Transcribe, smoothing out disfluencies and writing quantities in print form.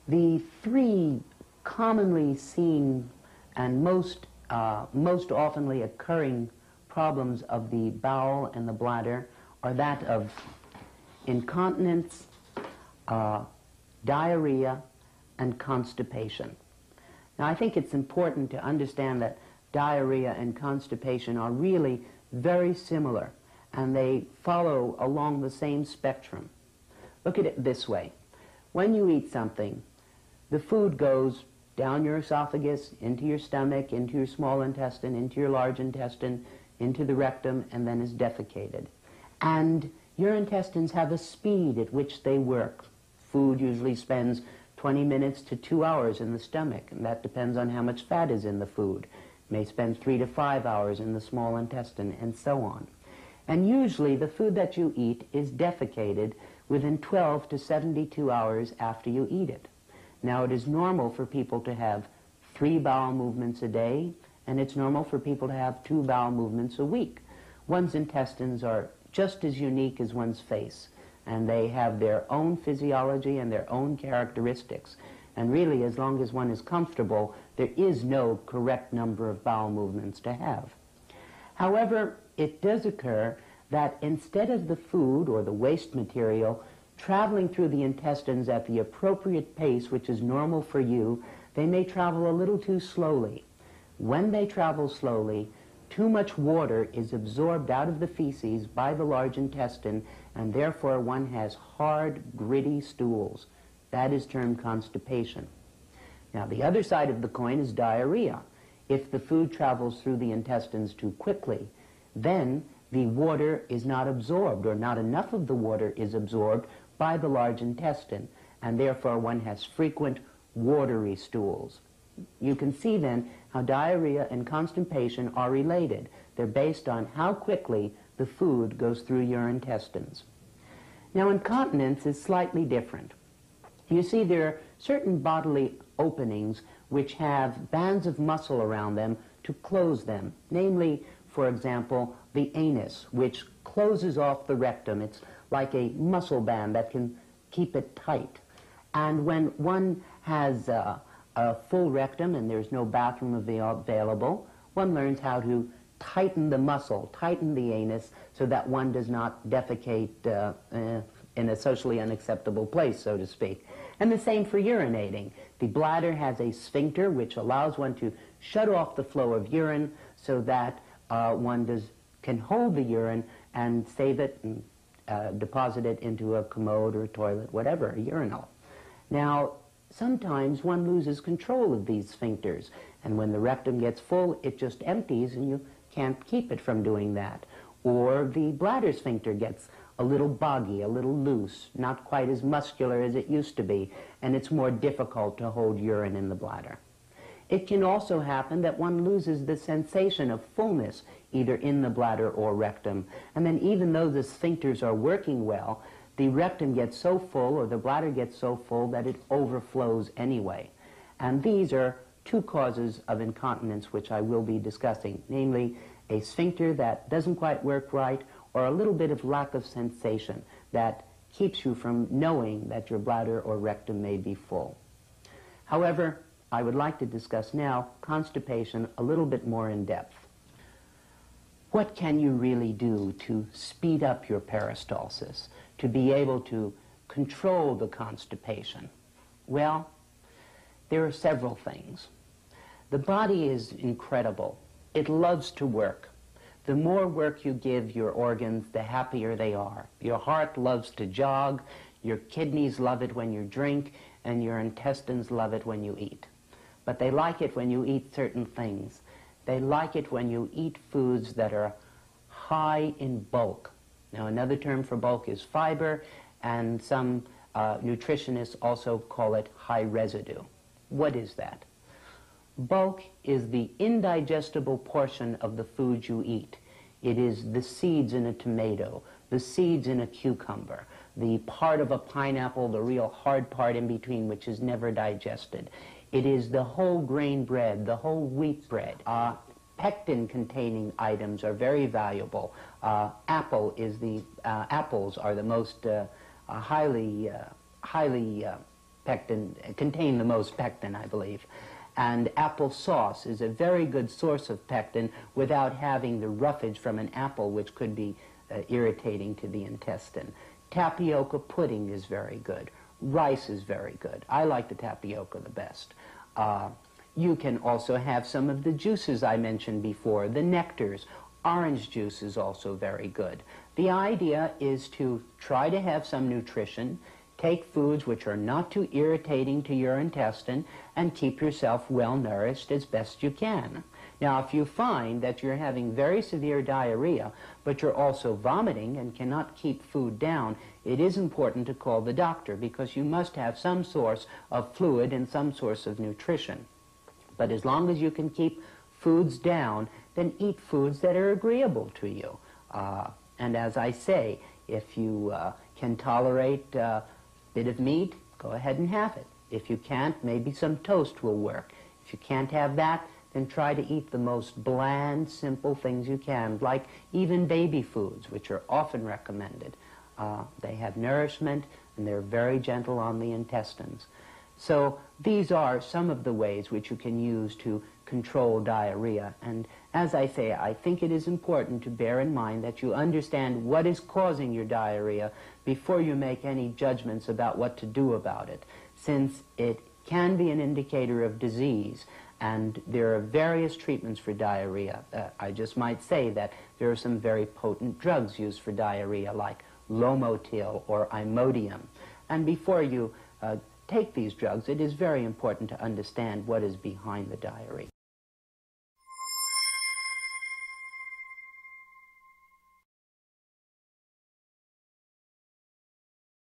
The three commonly seen and most oftenly occurring problems of the bowel and the bladder are that of incontinence, diarrhea, and constipation. Now, I think it's important to understand that diarrhea and constipation are really very similar, and they follow along the same spectrum. Look at it this way. When you eat something, the food goes down your esophagus, into your stomach, into your small intestine, into your large intestine, into the rectum, and then is defecated. And your intestines have a speed at which they work. Food usually spends 20 minutes to 2 hours in the stomach, and that depends on how much fat is in the food. It may spend 3 to 5 hours in the small intestine, and so on. And usually the food that you eat is defecated within 12 to 72 hours after you eat it. Now, it is normal for people to have 3 bowel movements a day, and it's normal for people to have 2 bowel movements a week. One's intestines are just as unique as one's face, and they have their own physiology and their own characteristics. And really, as long as one is comfortable, there is no correct number of bowel movements to have. However, it does occur that instead of the food or the waste material traveling through the intestines at the appropriate pace, which is normal for you, they may travel a little too slowly. When they travel slowly, too much water is absorbed out of the feces by the large intestine, and therefore one has hard, gritty stools. That is termed constipation. Now, the other side of the coin is diarrhea. If the food travels through the intestines too quickly, then the water is not absorbed, or not enough of the water is absorbed by the large intestine, and therefore one has frequent watery stools. You can see then how diarrhea and constipation are related. They're based on how quickly the food goes through your intestines. Now, incontinence is slightly different. You see, there are certain bodily openings which have bands of muscle around them to close them. Namely, for example, the anus, which closes off the rectum. It's like a muscle band that can keep it tight. And when one has a full rectum and there's no bathroom available, one learns how to tighten the muscle, tighten the anus, so that one does not defecate in a socially unacceptable place, so to speak. And the same for urinating. The bladder has a sphincter which allows one to shut off the flow of urine so that one can hold the urine and save it and deposit it into a commode or a toilet, whatever, a urinal. Now, sometimes one loses control of these sphincters, and when the rectum gets full, it just empties and you can't keep it from doing that. Or the bladder sphincter gets a little boggy, a little loose, not quite as muscular as it used to be, and it's more difficult to hold urine in the bladder. It can also happen that one loses the sensation of fullness, either in the bladder or rectum, and then even though the sphincters are working well, the rectum gets so full, or the bladder gets so full, that it overflows anyway. And these are 2 causes of incontinence which I will be discussing, namely a sphincter that doesn't quite work right, or a little bit of lack of sensation that keeps you from knowing that your bladder or rectum may be full. However, I would like to discuss now constipation a little bit more in depth. What can you really do to speed up your peristalsis, to be able to control the constipation? Well, there are several things. The body is incredible. It loves to work. The more work you give your organs, the happier they are. Your heart loves to jog, your kidneys love it when you drink, and your intestines love it when you eat. But they like it when you eat certain things. They like it when you eat foods that are high in bulk. Now, another term for bulk is fiber, and some nutritionists also call it high residue. What is that? Bulk is the indigestible portion of the food you eat. It is the seeds in a tomato, the seeds in a cucumber, the part of a pineapple, the real hard part in between, which is never digested. It is the whole grain bread, the whole wheat bread. Pectin-containing items are very valuable. Apples are the most highly pectin, contain the most pectin, I believe. And apple sauce is a very good source of pectin without having the roughage from an apple, which could be irritating to the intestine. Tapioca pudding is very good. Rice is very good. I like the tapioca the best. You can also have some of the juices I mentioned before, the nectars. Orange juice is also very good. The idea is to try to have some nutrition, take foods which are not too irritating to your intestine, and keep yourself well nourished as best you can. Now, if you find that you're having very severe diarrhea, but you're also vomiting and cannot keep food down, it is important to call the doctor, because you must have some source of fluid and some source of nutrition. But as long as you can keep foods down, then eat foods that are agreeable to you. And as I say, if you can tolerate a bit of meat, go ahead and have it. If you can't, maybe some toast will work. If you can't have that, then try to eat the most bland, simple things you can, like even baby foods, which are often recommended. They have nourishment, and they're very gentle on the intestines. So these are some of the ways which you can use to control diarrhea. And as I say, I think it is important to bear in mind that you understand what is causing your diarrhea before you make any judgments about what to do about it, since it can be an indicator of disease. And there are various treatments for diarrhea. I just might say that there are some very potent drugs used for diarrhea, like Lomotil or Imodium. And before you take these drugs, it is very important to understand what is behind the diarrhea.